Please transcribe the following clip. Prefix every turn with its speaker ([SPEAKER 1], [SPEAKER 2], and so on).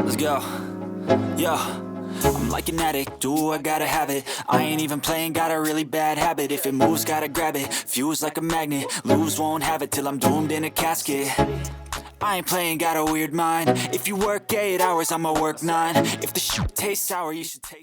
[SPEAKER 1] Let's go. Yo, I'm like an addict, ooh, I gotta have it. I ain't even playing, got a really bad habit. If it moves, gotta grab it, fuse like a magnet. Lose, won't have it till I'm doomed in a casket. I ain't playing, got a weird mind. If you work 8 hours, I'ma work 9. If the shit tastes sour, you should taste